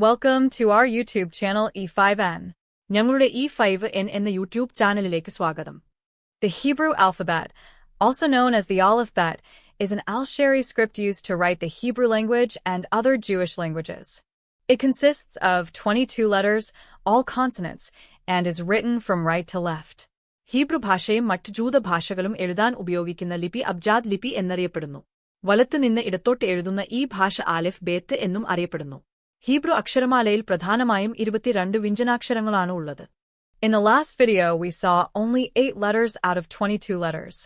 Welcome to our YouTube channel E5N. ഞങ്ങളുടെ E5N എന്ന YouTube ചാനലിലേക്ക് സ്വാഗതം. The Hebrew alphabet, also known as the Aleph-Bet, is an Al-Shari script used to write the Hebrew language and other Jewish languages. It consists of 22 letters, all consonants, and is written from right to left. Hebrew ഭാഷയും മറ്റ് ജൂത ഭാഷകളും എഴുതാൻ ഉപയോഗിക്കുന്ന ലിപി അബ്ജാദ് ലിപി എന്നറിയപ്പെടുന്നു. വലത്തുനിന്ന് ഇടത്തോട്ട് എഴുതുന്ന ഈ ഭാഷ ആലിഫ് ബേത്ത് എന്നും അറിയപ്പെടുന്നു. ഹീബ്രു അക്ഷരമാലയിൽ പ്രധാനമായും 22 വ്യഞ്ജനാക്ഷരങ്ങളാണ് ഉള്ളത്. In the last video we saw only 8 letters out of 22 letters.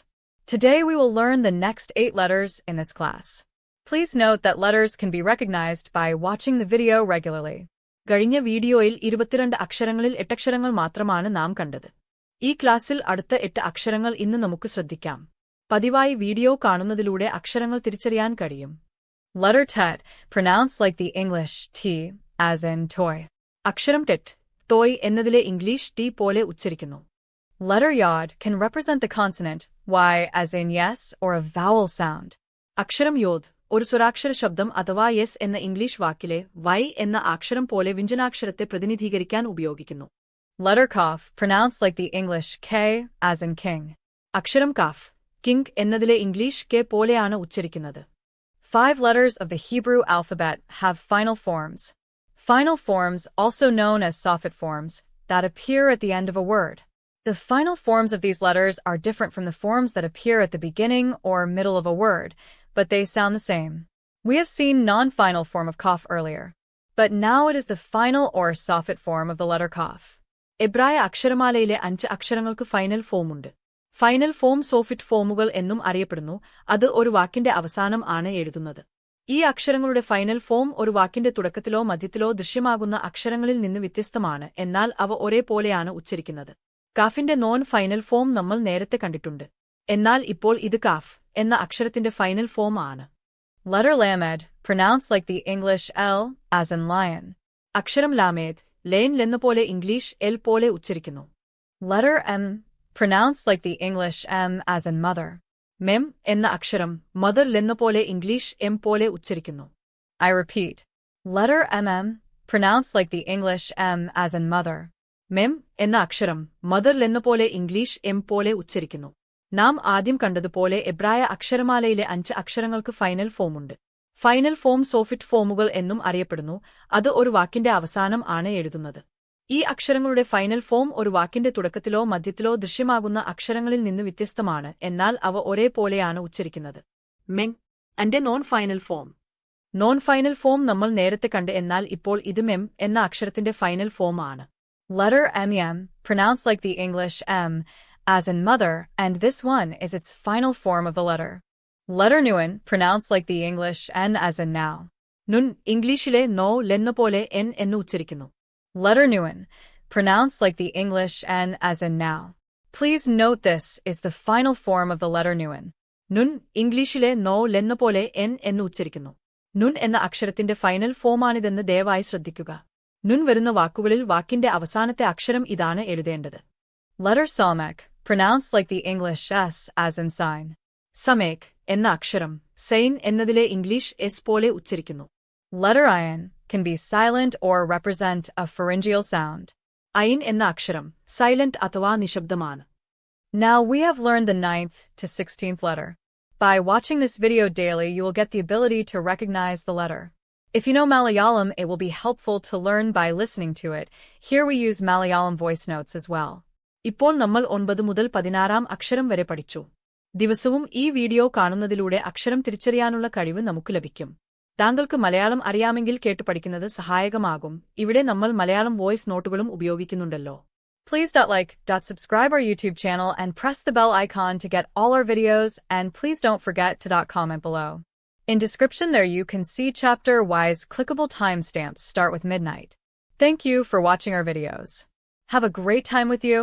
Today we will learn the next 8 letters in this class. Please note that letters can be recognized by watching the video regularly. കഴിഞ്ഞ വീഡിയോയിൽ 22 അക്ഷരങ്ങളിൽ 8 അക്ഷരങ്ങൾ മാത്രമാണ് നാം കണ്ടത്. ഈ ക്ലാസ്സിൽ അടുത്ത 8 അക്ഷരങ്ങൾ ഇന്ന് നമുക്ക് ശ്രദ്ധിക്കാം. പതിവായി വീഡിയോ കാണുന്നതിലൂടെ അക്ഷരങ്ങൾ തിരിച്ചറിയാൻ കഴിയും. Letter Tet, pronounced like the English T, as in toy. അക്ഷരം tet, toy എന്നതിലെ ഇംഗ്ലീഷ് T പോലെ ഉച്ചരിക്കുന്നു. Letter Yod can represent the consonant Y as in yes or a vowel sound. അക്ഷരം യോദ് ഒരു സ്വരാക്ഷര ശബ്ദം അഥവാ യെസ് എന്ന ഇംഗ്ലീഷ് വാക്കിലെ Y എന്ന അക്ഷരം പോലെ വ്യഞ്ജനാക്ഷരത്തെ പ്രതിനിധീകരിക്കാൻ ഉപയോഗിക്കുന്നു. Letter Kaf, pronounced like the English K, as in king. അക്ഷരം കാഫ്, കിങ് എന്നതിലെ ഇംഗ്ലീഷ് K പോലെയാണ് ഉച്ചരിക്കുന്നത്. 5 letters of the Hebrew alphabet have final forms. Final forms, also known as soffit forms, that appear at the end of a word. The final forms of these letters are different from the forms that appear at the beginning or middle of a word, but they sound the same. We have seen non-final form of kaf earlier, but now it is the final or soffit form of the letter kaf. എബ്രായ അക്ഷരമാലയിലെ 5 അക്ഷരങ്ങൾക്ക് final ഫോമുണ്ട്. Final form soffit ഫോമുകൾ എന്നും അറിയപ്പെടുന്നു. അത് ഒരു വാക്കിന്റെ അവസാനം ആണ് എഴുതുന്നത്. ഈ അക്ഷരങ്ങളുടെ ഫൈനൽ ഫോം ഒരു വാക്കിന്റെ തുടക്കത്തിലോ മധ്യത്തിലോ ദൃശ്യമാകുന്ന അക്ഷരങ്ങളിൽ നിന്ന് വ്യത്യസ്തമാണ്, എന്നാൽ അവ ഒരേപോലെയാണ് ഉച്ചരിക്കുന്നത്. കാഫിന്റെ നോൺ ഫൈനൽ ഫോം നമ്മൾ നേരത്തെ കണ്ടിട്ടുണ്ട്. എന്നാൽ ഇപ്പോൾ ഇത് കാഫ് എന്ന അക്ഷരത്തിന്റെ ഫൈനൽ ഫോം ആണ്. Letter Lamed, pronounced like the English L, as in lion. അക്ഷരം ലാമേദ്, ലെൻ ലെന്നപോലെ ഇംഗ്ലീഷ് എൽ പോലെ ഉച്ചരിക്കുന്നു. Letter M, pronounced like the English M, as in mother. Mem എന്ന അക്ഷരം മദർ ലെന്നപോലെ ഇംഗ്ലീഷ് എം പോലെ ഉച്ചരിക്കുന്നു. I repeat. Letter MM, pronounced like the English M, as in mother. Mem എന്ന അക്ഷരം mother ലെന്നപോലെ English M പോലെ ഉച്ചരിക്കുന്നു. നാം ആദ്യം കണ്ടതുപോലെ എബ്രായ അക്ഷരമാലയിലെ 5 അക്ഷരങ്ങൾക്ക് ഫൈനൽ ഫോമുണ്ട്. ഫൈനൽ ഫോം സോഫിറ്റ് ഫോമുകൾ എന്നും അറിയപ്പെടുന്നു. അത് ഒരു വാക്കിന്റെ അവസാനം ആണ് എഴുതുന്നത്. ഈ അക്ഷരങ്ങളുടെ ഫൈനൽ ഫോം ഒരു വാക്കിന്റെ തുടക്കത്തിലോ മധ്യത്തിലോ ദൃശ്യമാകുന്ന അക്ഷരങ്ങളിൽ നിന്ന് വ്യത്യസ്തമാണ്, എന്നാൽ അവ ഒരേപോലെയാണ് ഉച്ചരിക്കുന്നത്. മെങ് അന്റെ non final form. Non final form നമ്മൾ നേരത്തെ കണ്ട്, എന്നാൽ ഇപ്പോൾ ഇത് മെം എന്ന അക്ഷരത്തിന്റെ ഫൈനൽ ഫോം ആണ്. Letter MEM, pronounced like the English M, as in mother, and this one is its final form of the letter. Letter Nun, pronounced like the English N, as in now. Nun ഇംഗ്ലീഷിലെ no ലെന്നപോലെ N എന്ന് ഉച്ചരിക്കുന്നു. Letter Nun, pronounced like the English N, as in now. Please note this is the final form of the letter Nun. Nun ഇംഗ്ലീഷിലെ no ലെന്നപോലെ N എന്ന് ഉച്ചരിക്കുന്നു. Nun എന്ന അക്ഷരത്തിന്റെ final ഫോമാണിതെന്ന് ദയവായി ശ്രദ്ധിക്കുക. Nun വരുന്ന വാക്കുകളിൽ വാക്കിന്റെ അവസാനത്തെ അക്ഷരം ഇതാണ് എഴുതേണ്ടത്. Letter Samek, pronounced like the English S, as in sign. Samek എന്ന അക്ഷരം സൈൻ എന്നതിലെ ഇംഗ്ലീഷ് S പോലെ ഉച്ചരിക്കുന്നു. Letter Ayin can be silent or represent a pharyngeal sound. Ayin എന്ന അക്ഷരം സൈലന്റ് അഥവാ നിശബ്ദമാണ്. Now we have learned the 9th to 16th letter. By watching this video daily, you will get the ability to recognize the letter. If you know Malayalam, it will be helpful to learn by listening to it. Here we use Malayalam voice notes as well. ഇപ്പോൾ നമ്മൾ 9 മുതൽ 16 അക്ഷരം വരെ പഠിച്ചു. ദിവസവും ഈ video കാണുന്നതിലൂടെ അക്ഷരം തിരിച്ചറിയാനുള്ള കഴിവ് നമുക്ക് ലഭിക്കും. താങ്കൾക്ക് മലയാളം അറിയാമെങ്കിൽ കേട്ട് പഠിക്കുന്നത് സഹായകമാകും. ഇവിടെ നമ്മൾ മലയാളം വോയിസ് നോട്ടുകളും ഉപയോഗിക്കുന്നുണ്ടല്ലോ. Please subscribe our YouTube channel and press the bell icon to get all our videos, and please don't forget to comment below. In description there you can see chapter-wise clickable timestamps start with midnight. Thank you for watching our videos. Have a great time with you.